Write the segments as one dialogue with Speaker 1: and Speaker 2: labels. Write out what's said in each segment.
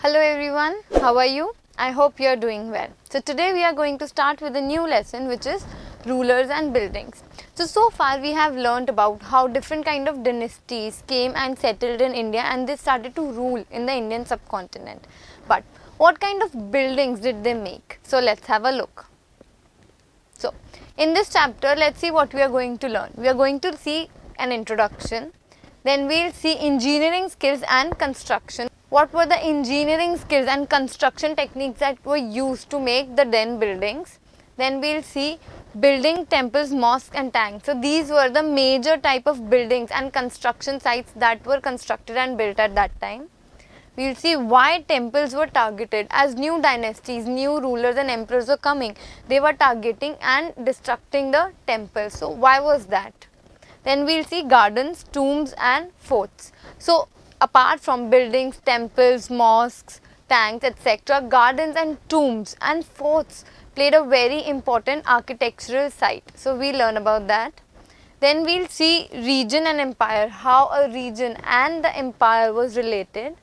Speaker 1: Hello everyone, how are you? I hope you are doing well. So today we are going to start with a new lesson which is rulers and buildings. So far we have learnt about how different kind of dynasties came and settled in India and they started to rule in the Indian subcontinent. But what kind of buildings did they make? So let's have a look. So in this chapter let's see what we are going to learn. We are going to see an introduction, then we'll see engineering skills and construction. What were the engineering skills and construction techniques that were used to make the den buildings? Then we'll see building temples, mosques and tanks. So these were the major type of buildings and construction sites that were constructed and built at that time. We'll see why temples were targeted as new dynasties, new rulers and emperors were coming. They were targeting and destructing the temples. So why was that? Then we'll see gardens, tombs and forts. So apart from buildings, temples, mosques, tanks, etc., gardens and tombs and forts played a very important architectural site. So we'll learn about that. Then we'll see region and empire, how a region and the empire was related.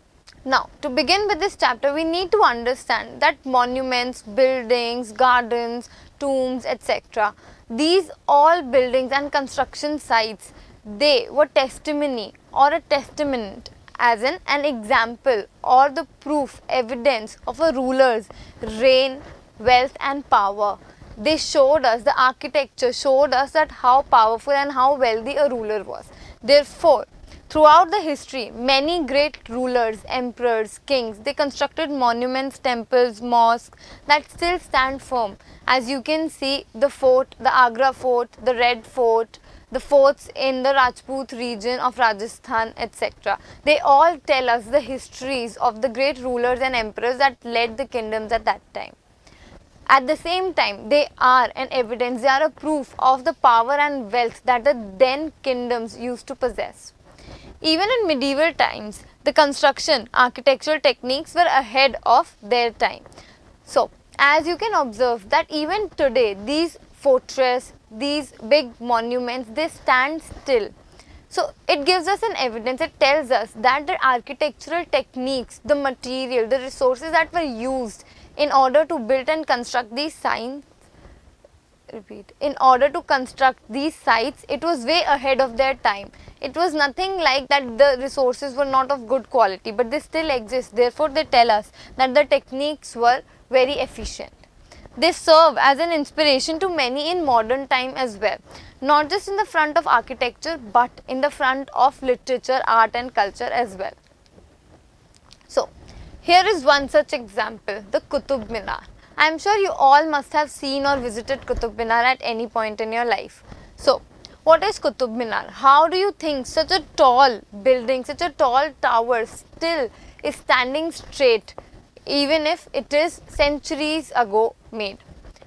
Speaker 1: Now, to begin with this chapter, we need to understand that monuments, buildings, gardens, tombs, etc., these all buildings and construction sites, they were testimony or a testament as in an example or the proof, evidence of a ruler's reign, wealth and power. They showed us, the architecture showed us that how powerful and how wealthy a ruler was. Therefore, throughout the history, many great rulers, emperors, kings, they constructed monuments, temples, mosques that still stand firm. As you can see, the fort, the Agra fort, the Red Fort, the forts in the Rajput region of Rajasthan, etc. They all tell us the histories of the great rulers and emperors that led the kingdoms at that time. At the same time, they are an evidence, they are a proof of the power and wealth that the then kingdoms used to possess. Even in medieval times, the construction architectural techniques were ahead of their time. So, as you can observe that even today, these fortresses, these big monuments, they stand still. So, it gives us an evidence, it tells us that the architectural techniques, the material, the resources that were used in order to build and construct these sites, in order to construct these sites, it was way ahead of their time. It was nothing like that the resources were not of good quality, but they still exist. Therefore, they tell us that the techniques were very efficient. They serve as an inspiration to many in modern time as well, not just in the front of architecture, but in the front of literature, art and culture as well. So, here is one such example, the Qutub Minar. I am sure you all must have seen or visited Qutub Minar at any point in your life. So, what is Qutub Minar? How do you think such a tall building, such a tall tower still is standing straight, even if it is centuries ago made?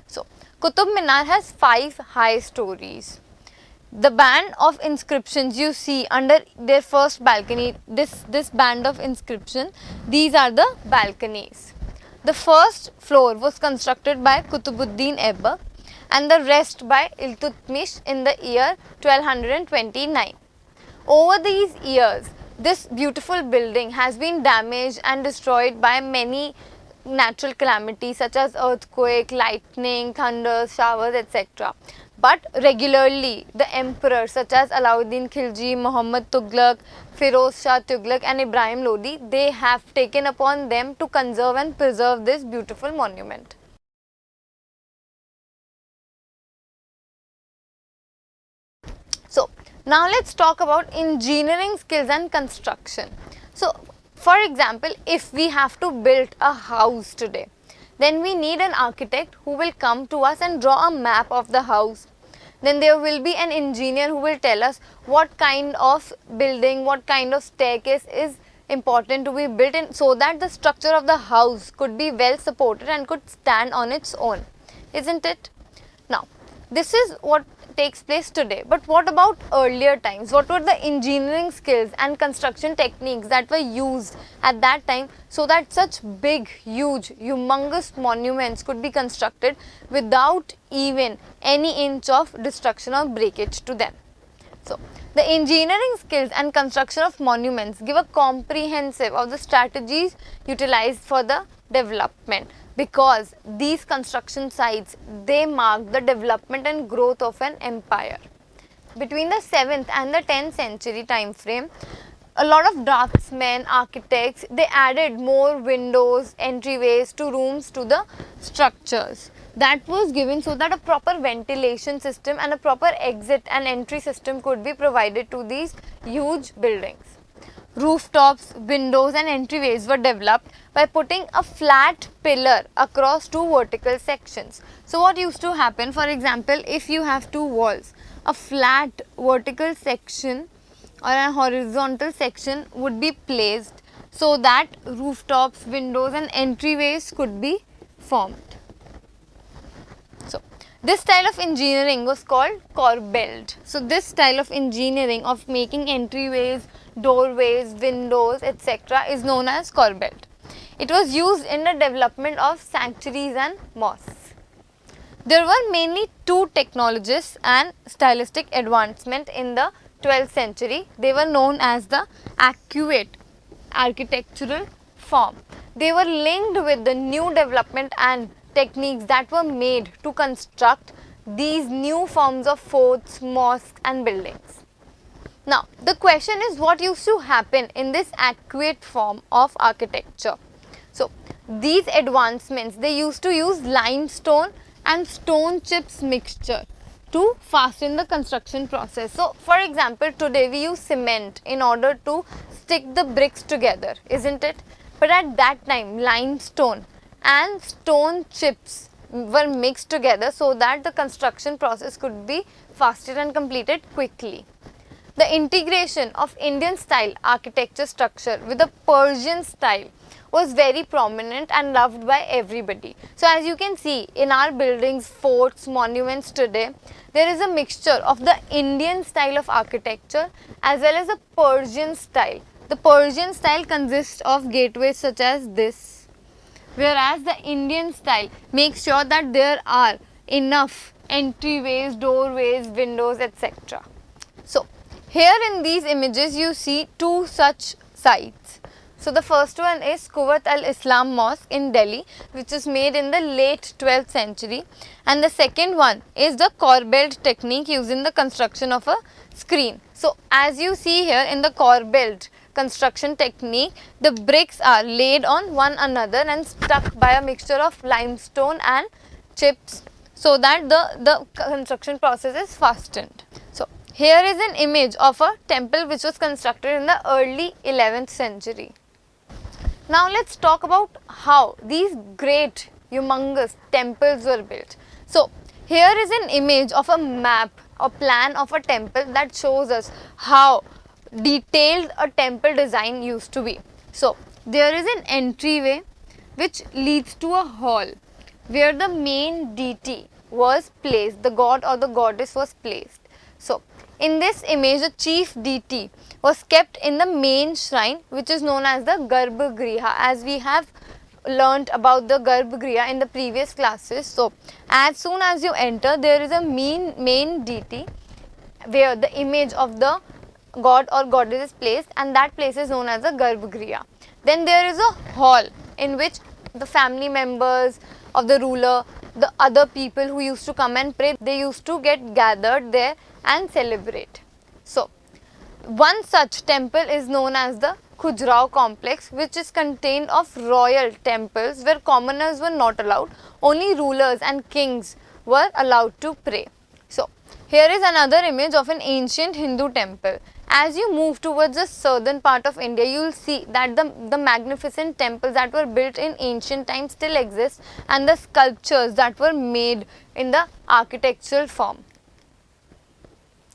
Speaker 1: So, Qutub Minar has 5 high stories. The band of inscriptions you see under their first balcony, this band of inscription, these are the balconies. The first floor was constructed by Qutbuddin Aibak and the rest by Iltutmish in the year 1229. Over these years, this beautiful building has been damaged and destroyed by many natural calamities such as earthquake, lightning, thunder, showers, etc. But regularly, the emperors such as Alauddin Khilji, Muhammad Tughlaq, Firoz Shah Tughlaq and Ibrahim Lodi, they have taken upon them to conserve and preserve this beautiful monument. So, now let's talk about engineering skills and construction. So, for example, if we have to build a house today, then we need an architect who will come to us and draw a map of the house. Then there will be an engineer who will tell us what kind of building, what kind of staircase is important to be built in so that the structure of the house could be well supported and could stand on its own, isn't it? Now, this is what takes place today, but what about earlier times? What were the engineering skills and construction techniques that were used at that time so that such big, huge, humongous monuments could be constructed without even any inch of destruction or breakage to them? So, the engineering skills and construction of monuments give a comprehensive of the strategies utilized for the development, because these construction sites, they mark the development and growth of an empire. Between the 7th and the 10th century time frame, a lot of draftsmen, architects, they added more windows, entryways to rooms to the structures. That was given so that a proper ventilation system and a proper exit and entry system could be provided to these huge buildings. Rooftops, windows and entryways were developed by putting a flat pillar across two vertical sections. So what used to happen, for example, if you have two walls, a flat vertical section or a horizontal section would be placed so that rooftops, windows and entryways could be formed. So, this style of engineering was called corbelled. So, this style of engineering of making entryways, doorways, windows, etc. is known as corbelled. It was used in the development of sanctuaries and mosques. There were mainly two technologies and stylistic advancement in the 12th century. They were known as the arcuate architectural form. They were linked with the new development and techniques that were made to construct these new forms of forts, mosques and buildings. Now, the question is, what used to happen in this arcuate form of architecture? So, these advancements, they used to use limestone and stone chips mixture to fasten the construction process. So, for example, today we use cement in order to stick the bricks together, isn't it? But at that time, limestone and stone chips were mixed together so that the construction process could be faster and completed quickly. The integration of Indian style architecture structure with the Persian style was very prominent and loved by everybody. So as you can see in our buildings, forts, monuments today, there is a mixture of the Indian style of architecture as well as the Persian style. The Persian style consists of gateways such as this, whereas the Indian style makes sure that there are enough entryways, doorways, windows, etc. So, here in these images you see two such sites. So, the first one is Quwat al-Islam Mosque in Delhi, which is made in the late 12th century, and the second one is the corbelled technique used in the construction of a screen. So, as you see here in the corbelled construction technique, the bricks are laid on one another and stuck by a mixture of limestone and chips so that the construction process is fastened. So, here is an image of a temple which was constructed in the early 11th century. Now, let's talk about how these great humongous temples were built. So, here is an image of a map or plan of a temple that shows us how detailed a temple design used to be. So, there is an entryway which leads to a hall where the main deity was placed, the god or the goddess was placed. So, in this image, the chief deity was kept in the main shrine, which is known as the Garbhagriha, as we have learnt about the Garbhagriha in the previous classes. So, as soon as you enter, there is a main deity where the image of the god or goddess is placed, and that place is known as the Garbhagriha. Then there is a hall in which the family members of the ruler, the other people who used to come and pray, they used to get gathered there and celebrate. So, one such temple is known as the Khajuraho complex, which is contained of royal temples where commoners were not allowed, only rulers and kings were allowed to pray. So, here is another image of an ancient Hindu temple. As you move towards the southern part of India, you will see that the magnificent temples that were built in ancient times still exist, and the sculptures that were made in the architectural form.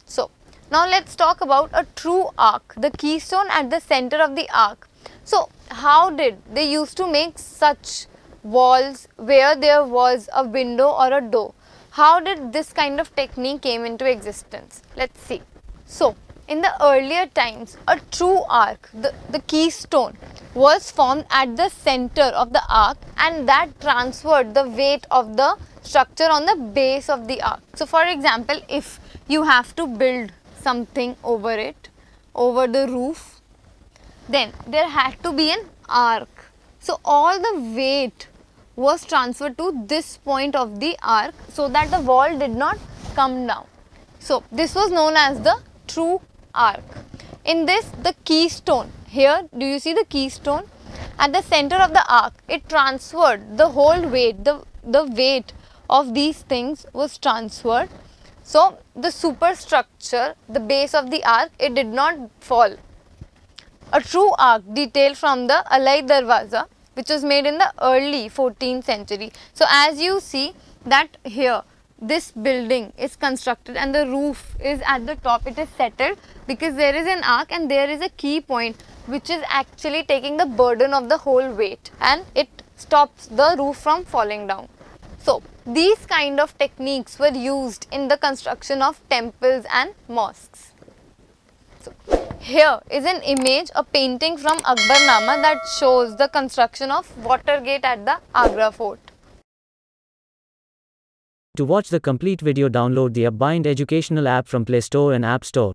Speaker 1: So, now let's talk about a true arch, the keystone at the center of the arch. So, how did they used to make such walls where there was a window or a door? How did this kind of technique came into existence? Let's see. So, in the earlier times, a true arch, the keystone, was formed at the center of the arch, and that transferred the weight of the structure on the base of the arch. So, for example, if you have to build something over it, over the roof. Then there had to be an arc. So all the weight was transferred to this point of the arc so that the wall did not come down. So this was known as the true arc. In this, the keystone, here do you see the keystone? At the center of the arc, it transferred the whole weight, the weight of these things was transferred. So the superstructure, the base of the arc, it did not fall. A true arc detail from the Alai Darwaza, which was made in the early 14th century. So as you see that here, this building is constructed and the roof is at the top, it is settled because there is an arc and there is a key point which is actually taking the burden of the whole weight and it stops the roof from falling down. So these kind of techniques were used in the construction of temples and mosques. So here is an image, a painting from Akbarnama that shows the construction of water gate at the Agra fort.
Speaker 2: To watch the complete video, download the UpBind educational app from Play Store and App Store.